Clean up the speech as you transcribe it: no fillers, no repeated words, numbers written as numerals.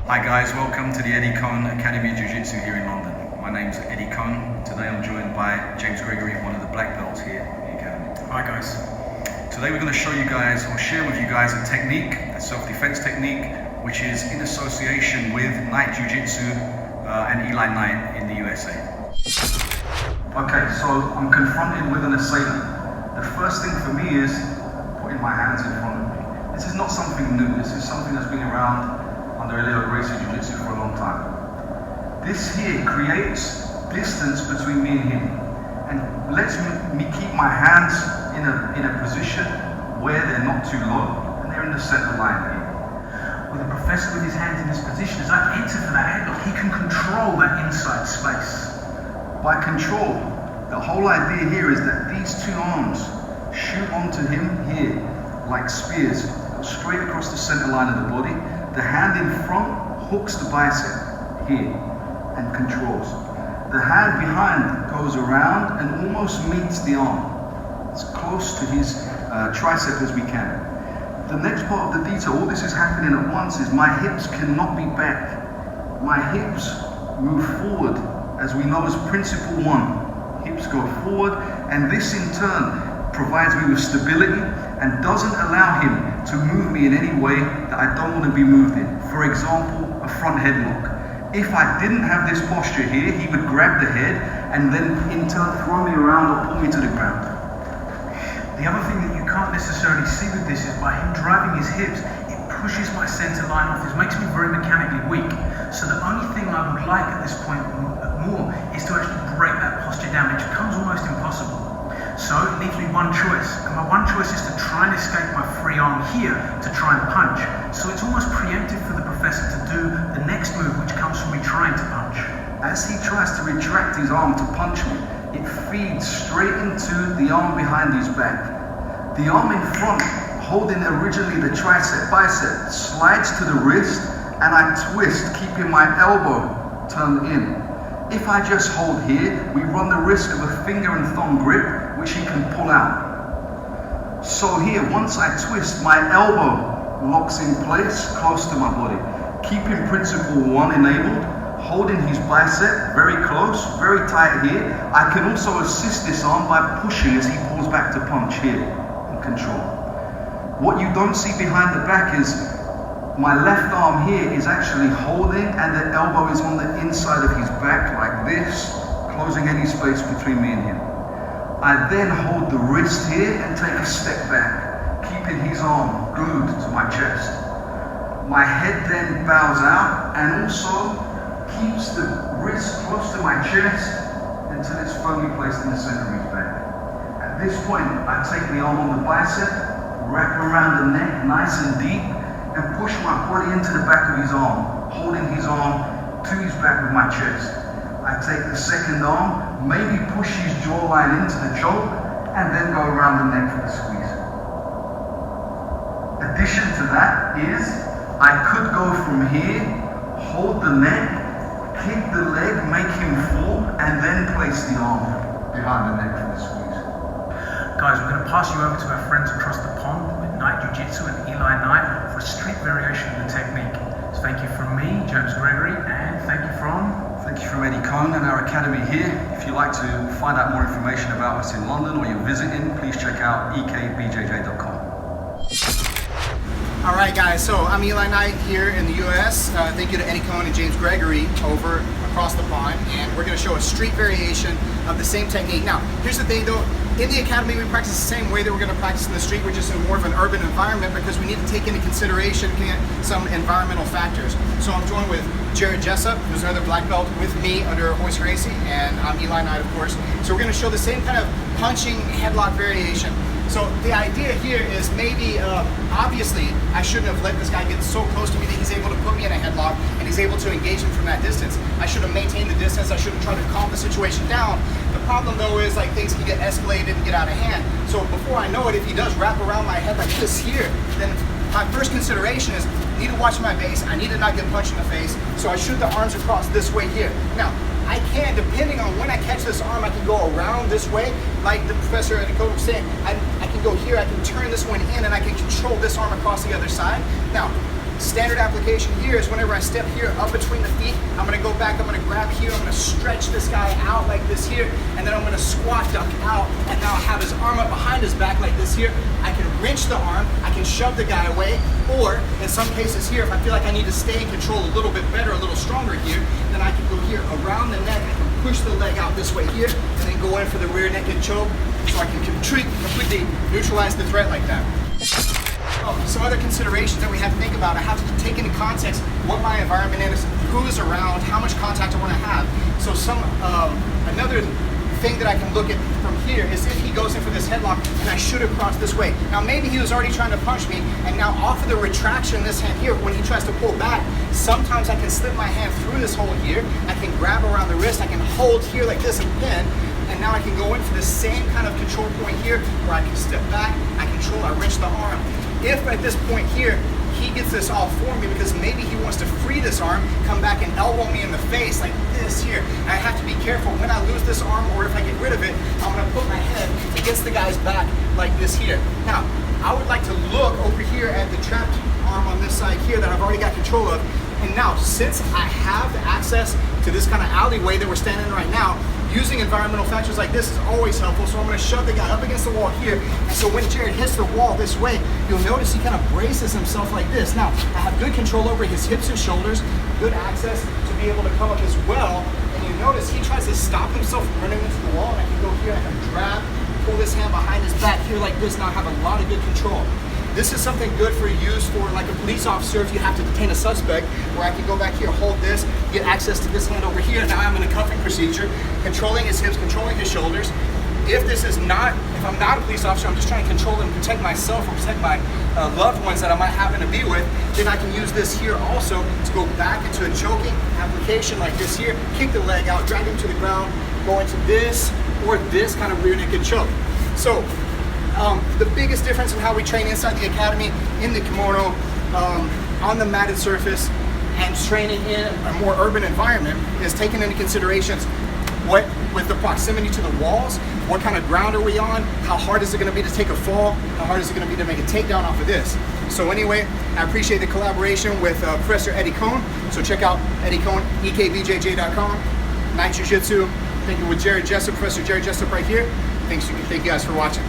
Hi guys, welcome to the KONE Academy of Jiu-Jitsu here in London. My name's KONE. Today I'm joined by James Gregory, one of the black belts here at the Academy. Hi guys. Today we're going to show you guys, or share with you guys, a technique, a self-defense technique, which is in association with Knight Jiu-Jitsu and Eli Knight in the USA. Okay, so I'm confronted with an assailant. The first thing for me is putting my hands in front of me. This is not something new. This is something that's been around under Jiu-Jitsu for a long time. This here creates distance between me and him, and lets me keep my hands in a position where they're not too low and they're in the center line here. With the professor with his hands in this position, as I enter for that headlock, he can control that inside space. By control, the whole idea here is that these two arms shoot onto him here like spears, straight across the center line of the body. The hand in front hooks the bicep here and controls. The hand behind goes around and almost meets the arm. As close to his tricep as we can. The next part of the detail, all this is happening at once, is my hips cannot be back. My hips move forward, as we know as principle one. Hips go forward, and this in turn provides me with stability and doesn't allow him to move me in any way that I don't want to be moved in. For example, a front headlock. If I didn't have this posture here, he would grab the head and then in turn throw me around or pull me to the ground. The other thing that you can't necessarily see with this is by him driving his hips, it pushes my center line off. This makes me very mechanically weak. So the only thing I would like at this point more is to actually break that posture down, which becomes almost impossible. So it leaves me one choice, and my one choice is to try and escape my free arm here to try and punch. So it's almost preemptive for the professor to do the next move, which comes from me trying to punch. As he tries to retract his arm to punch me, it feeds straight into the arm behind his back. The arm in front, holding originally the tricep bicep, slides to the wrist, and I twist, keeping my elbow turned in. If I just hold here, we run the risk of a finger and thumb grip, which he can pull out. So here, once I twist, my elbow locks in place close to my body, keeping principle one enabled, holding his bicep very close, very tight here. I can also assist this arm by pushing as he pulls back to punch here, in control. What you don't see behind the back is my left arm here is actually holding, and the elbow is on the inside of his back like this, closing any space between me and him. I then hold the wrist here and take a step back, keeping his arm glued to my chest. My head then bows out and also keeps the wrist close to my chest until it's firmly placed in the center of his back. At this point, I take the arm on the bicep, wrap around the neck nice and deep, and push my body into the back of his arm, holding his arm to his back with my chest. I take the second arm, maybe push his jawline into the choke, and then go around the neck for the squeeze. Addition to that is, I could go from here, hold the neck, kick the leg, make him fall, and then place the arm behind the neck for the squeeze. Guys, we're going to pass you over to our friends across the pond with Knight Jiu-Jitsu and Eli Knight for a street variation of the technique. So thank you from me, James Gregory, and thank you from KONE and our academy here. If you'd like to find out more information about us in London or you're visiting, please check out ekbjj.com. All right, guys, so I'm Eli Knight here in the US. Thank you to KONE and James Gregory over across the pond, and we're going to show a street variation of the same technique. Now, here's the thing though, in the academy we practice the same way that we're going to practice in the street, which is in more of an urban environment, because we need to take into consideration some environmental factors. So I'm joined with JESSUP, who's another black belt with me under Hoist Racing, and I'm Eli Knight, of course. So we're going to show the same kind of punching headlock variation. So the idea here is maybe, obviously, I shouldn't have let this guy get so close to me that he's able to put me in a headlock and he's able to engage him from that distance. I should have maintained the distance. I should have tried to calm the situation down. The problem though is like things can get escalated and get out of hand. So before I know it, if he does wrap around my head like this here, then my first consideration is I need to watch my base. I need to not get punched in the face. So I shoot the arms across this way here. Now, I can, depending on when I catch this arm, I can go around this way, like the professor at the coach was saying. I can go here, I can turn this one in, and I can control this arm across the other side. Now, Standard application here is whenever I step here up between the feet, I'm gonna go back, I'm gonna grab here, I'm gonna stretch this guy out like this here, and then I'm gonna squat duck out, and now I have his arm up behind his back like this here. I can wrench the arm, I can shove the guy away, or in some cases here, if I feel like I need to stay in control a little bit better, a little stronger here, then I can go here around the neck, I can push the leg out this way here, and then go in for the rear naked choke, so I can completely neutralize the threat like that. Some other considerations that we have to think about. I have to take into context what my environment is, who is around, how much contact I want to have. So another thing that I can look at from here is if he goes in for this headlock and I shoot across this way. Now maybe he was already trying to punch me, and now off of the retraction this hand here, when he tries to pull back, sometimes I can slip my hand through this hole here, I can grab around the wrist, I can hold here like this and pin, and now I can go in for the same kind of control point here where I can step back, I control, I wrench the arm. If at this point here, he gets this all for me because maybe he wants to free this arm, come back and elbow me in the face like this here. And I have to be careful when I lose this arm, or if I get rid of it, I'm gonna put my head against the guy's back like this here. Now, I would like to look over here at the trapped arm on this side here that I've already got control of. And now, since I have the access to this kind of alleyway that we're standing in right now, using environmental factors like this is always helpful. So I'm going to shove the guy up against the wall here. And so when Jared hits the wall this way, you'll notice he kind of braces himself like this. Now, I have good control over his hips and shoulders, good access to be able to come up as well. And you notice he tries to stop himself from running into the wall. And I can go here, I can grab, pull this hand behind his back here like this. Now I have a lot of good control. This is something good for use for like a police officer if you have to detain a suspect, where I can go back here, hold this, get access to this hand over here. Now I'm in a cuffing procedure, controlling his hips, controlling his shoulders. If I'm not a police officer, I'm just trying to control and protect myself or protect my loved ones that I might happen to be with, then I can use this here also to go back into a choking application like this here, kick the leg out, drag him to the ground, go into this or this kind of rear naked choke. So, the biggest difference in how we train inside the academy, in the kimono, on the matted surface, and training in a more urban environment is taking into considerations with the proximity to the walls, what kind of ground are we on, how hard is it going to be to take a fall, how hard is it going to be to make a takedown off of this. So anyway, I appreciate the collaboration with Professor Eddie KONE. So check out Eddie KONE, ekbjj.com, Night Jiu-Jitsu. Thank you with Jared JESSUP, Professor Jared JESSUP right here. Thank you guys for watching.